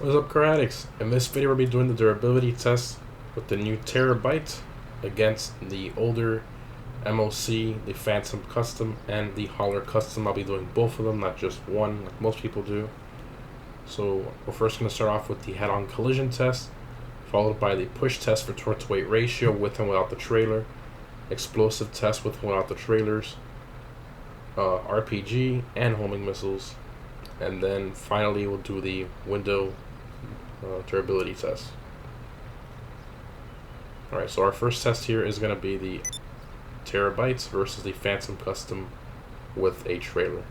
What's up, Karatics? In this video we'll be doing the durability test with the new Terrorbyte against the older MOC, the Phantom Custom, and the Holler Custom. I'll be doing both of them, not just one like most people do. So we're first going to start off with the head-on collision test, followed by the push test for torque-to-weight ratio with and without the trailer, explosive test with and without the trailers, RPG and homing missiles, and then finally we'll do the window durability test. Alright, so our first test here is going to be the Terrorbytes versus the Phantom Custom with a trailer.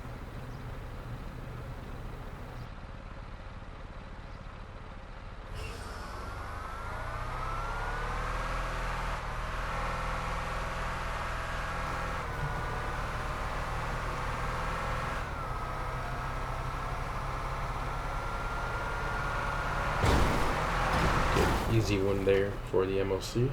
Easy one there for the MOC.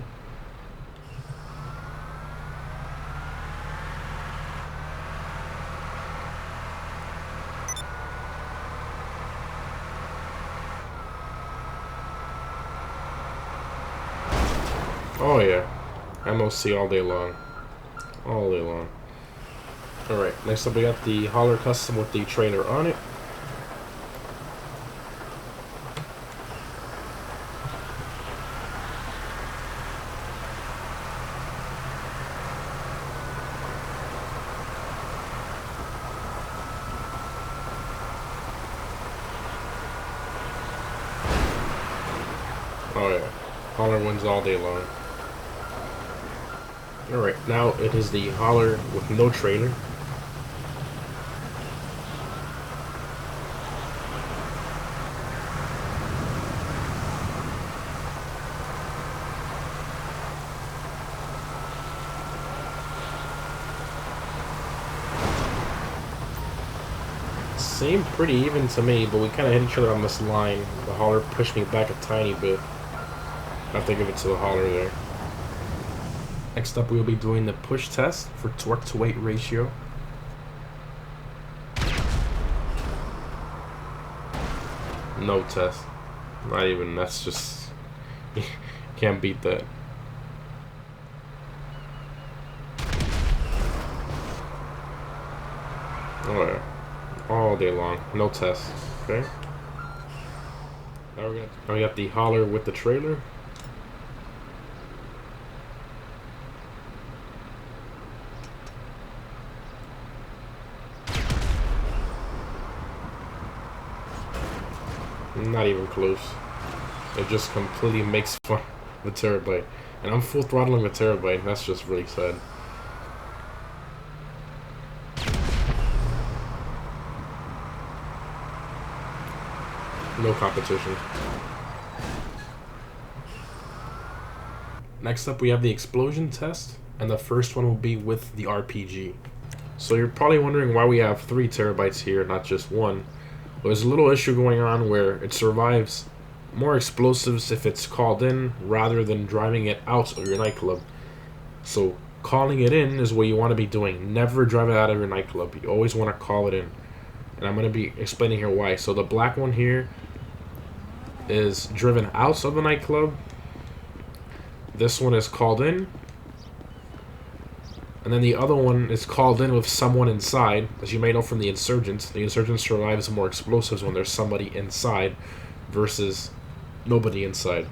Oh yeah, MOC all day long. All day long. Alright, next up we got the Holler Custom with the trailer on it. Oh yeah, Holler wins all day long. Alright, now it is the Holler with no trailer. Seemed pretty even to me, but we kind of hit each other on this line. The Holler pushed me back a tiny bit. I have to give it to the Holler there. Next up, we'll be doing the push test for torque-to-weight ratio. No test. Not even, that's just... can't beat that. Oh yeah. All day long. No test. Okay. Now we got the Holler with the trailer. Not even close. It just completely makes fun of the Terrorbyte. And I'm full throttling the Terrorbyte. That's just really sad. No competition. Next up we have the explosion test, and the first one will be with the RPG. So you're probably wondering why we have 3 Terrorbytes here, not just one. Well, there's a little issue going on where it survives more explosives if it's called in rather than driving it out of your nightclub. So calling it in is what you want to be doing. Never drive it out of your nightclub. You always want to call it in. And I'm going to be explaining here why. So the black one here is driven out of the nightclub. This one is called in. And then the other one is called in with someone inside. As you may know from the Insurgents survives more explosives when there's somebody inside versus nobody inside.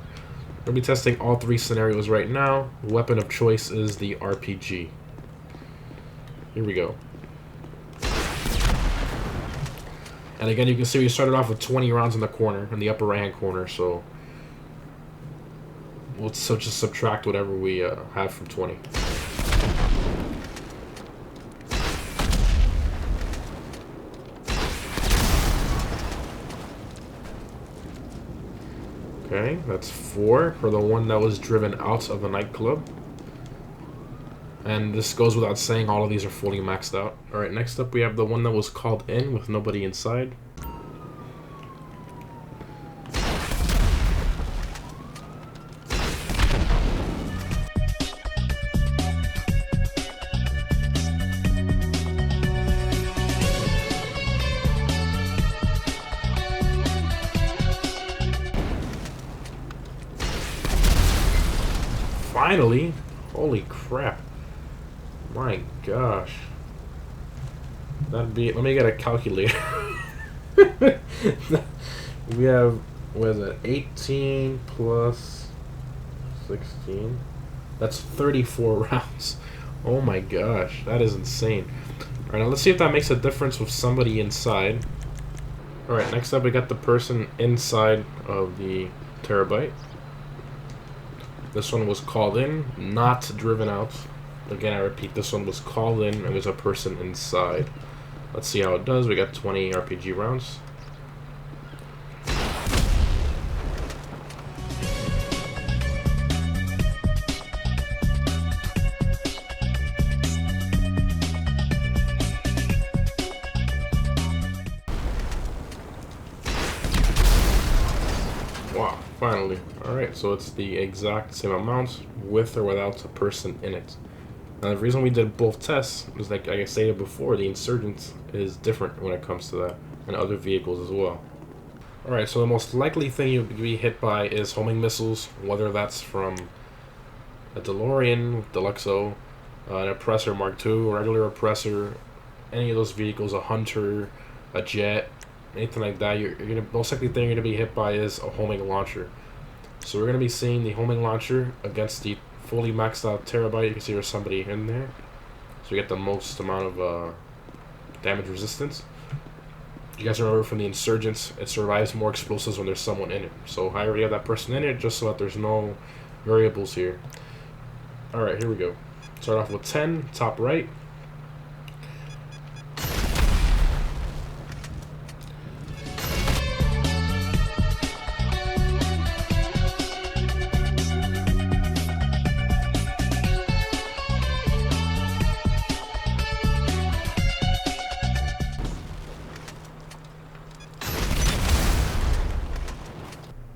We'll be testing all 3 scenarios right now. The weapon of choice is the RPG. Here we go. And again, you can see we started off with 20 rounds in the corner, in the upper right-hand corner, so we'll just subtract whatever we have from 20. Okay, that's 4 for the one that was driven out of the nightclub. And this goes without saying, all of these are fully maxed out. Alright, next up we have the one that was called in with nobody inside. finally! Holy crap. My gosh. That'd be... Let me get a calculator. We have... What is it? 18 plus 16. That's 34 rounds. Oh my gosh. That is insane. Alright, now let's see if that makes a difference with somebody inside. Alright, next up we got the person inside of the Terrorbyte. This one was called in, not driven out. Again, I repeat, this one was called in and there's a person inside. Let's see how it does. We got 20 RPG rounds. Wow, finally. Alright, so it's the exact same amount with or without a person in it. Now the reason we did both tests is, like I stated before, the Insurgent is different when it comes to that, and other vehicles as well. Alright, so the most likely thing you'll be hit by is homing missiles, whether that's from a DeLorean, Deluxo, an Oppressor Mark II, a regular Oppressor, any of those vehicles, a Hunter, a Jet, anything like that. You're gonna, most likely thing you're gonna be hit by is a homing launcher. So we're gonna be seeing the homing launcher against the fully maxed out Terrorbyte. You can see there's somebody in there, so you get the most amount of damage resistance. You guys remember from the Insurgents, it survives more explosives when there's someone in it. So I already have that person in it, just so that there's no variables here. Alright, here we go. Start off with 10, top right.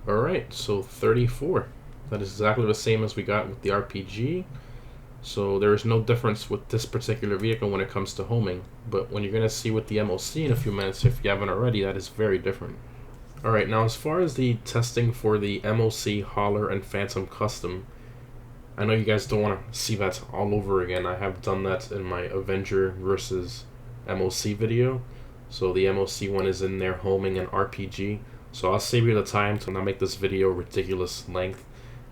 Alright, so 34. That is exactly the same as we got with the RPG. So there is no difference with this particular vehicle when it comes to homing. But when you're going to see with the MOC in a few minutes, if you haven't already, that is very different. Alright, now as far as the testing for the MOC, Hauler, and Phantom Custom, I know you guys don't want to see that all over again. I have done that in my Avenger versus MOC video. So the MOC one is in there, homing and RPG. So I'll save you the time to not make this video ridiculous length,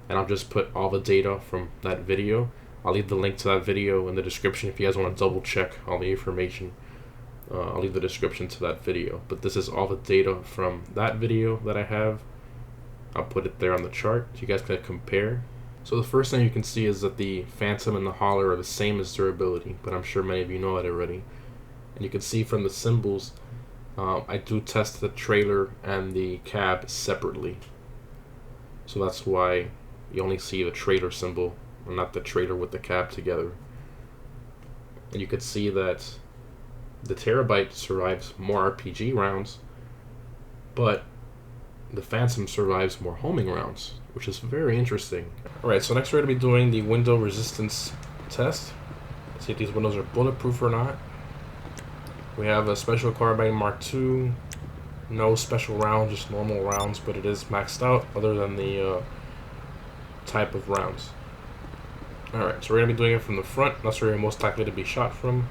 and I'll just put all the data from that video. I'll leave the link to that video in the description if you guys want to double check all the information. I'll leave the description to that video. But this is all the data from that video that I have. I'll put it there on the chart so you guys can compare. So the first thing you can see is that the Phantom and the Hauler are the same as durability, but I'm sure many of you know that already. And you can see from the symbols, I do test the trailer and the cab separately. So that's why you only see the trailer symbol and not the trailer with the cab together. And you could see that the Terrorbyte survives more RPG rounds, but the Phantom survives more homing rounds, which is very interesting. Alright, so next we're going to be doing the window resistance test. Let's see if these windows are bulletproof or not. We have a special carbine Mark II, no special rounds, just normal rounds, but it is maxed out other than the type of rounds. Alright, so we're going to be doing it from the front. That's where you're most likely to be shot from.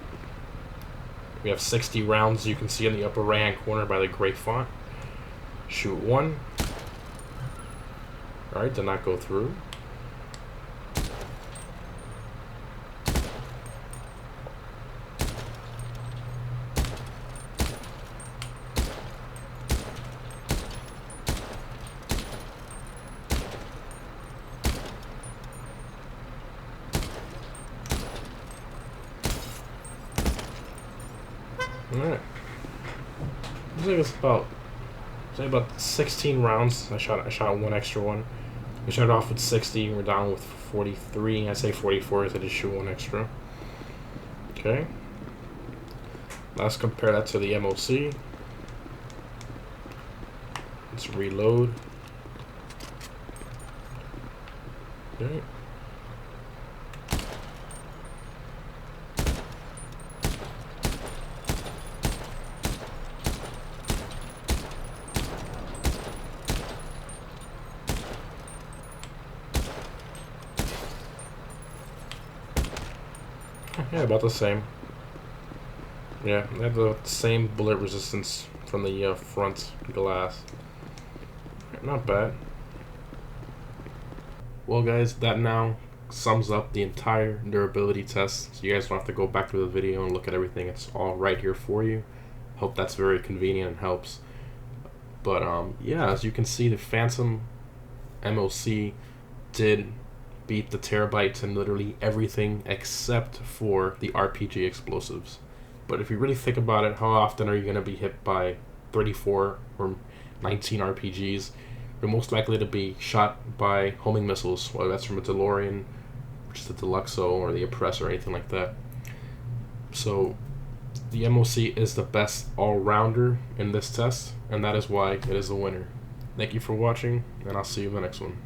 We have 60 rounds, you can see in the upper right hand corner by the gray font. Shoot one. Alright, did not go through. Alright. I think it's about 16 rounds. I shot one extra one. We started off with 60, we're down with 43. I say 44 because I just shoot one extra. Okay. Let's compare that to the MOC. Let's reload. Okay. Yeah, about the same. Yeah, they have the same bullet resistance from the front glass. Not bad. Well, guys, that now sums up the entire durability test. So you guys don't have to go back to the video and look at everything. It's all right here for you. Hope that's very convenient and helps. But yeah, as you can see, the Phantom MOC did beat the Terrorbytes in literally everything except for the RPG explosives. But if you really think about it, how often are you going to be hit by 34 or 19 RPGs? You're most likely to be shot by homing missiles, whether that's from a DeLorean, which is the Deluxo, or the Oppressor, or anything like that. So the MOC is the best all-rounder in this test, and that is why it is the winner. Thank you for watching, and I'll see you in the next one.